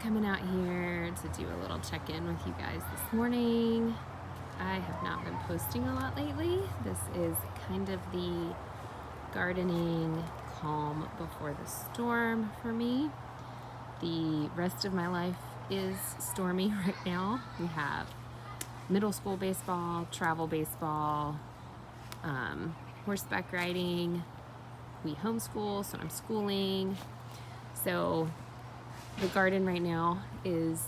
coming out here to do a little check-in with you guys this morning. I have not been posting a lot lately. This is kind of the gardening calm before the storm for me. The rest of my life is stormy right now. We have middle school baseball, travel baseball, horseback riding. We homeschool, so I'm schooling. So the garden right now is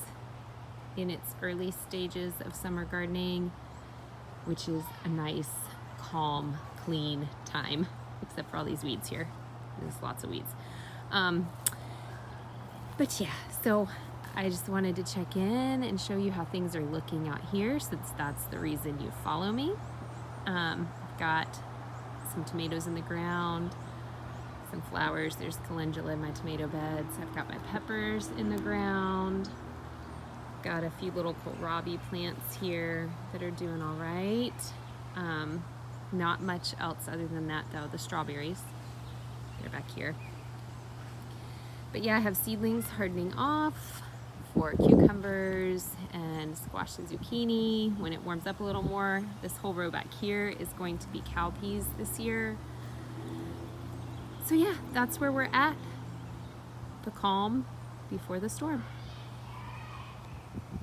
in its early stages of summer gardening, which is a nice, calm, clean time, except for all these weeds here. There's lots of weeds. But yeah, so I just wanted to check in and show you how things are looking out here, since that's the reason you follow me. I've got some tomatoes in the ground, some flowers. There's calendula in my tomato beds. I've got my peppers in the ground. Got a few little kohlrabi plants here that are doing all right. Not much else other than that though. The strawberries, they're back here. But yeah, I have seedlings hardening off for cucumbers and squash and zucchini. When it warms up a little more, this whole row back here is going to be cowpeas this year. So yeah, that's where we're at. The calm before the storm.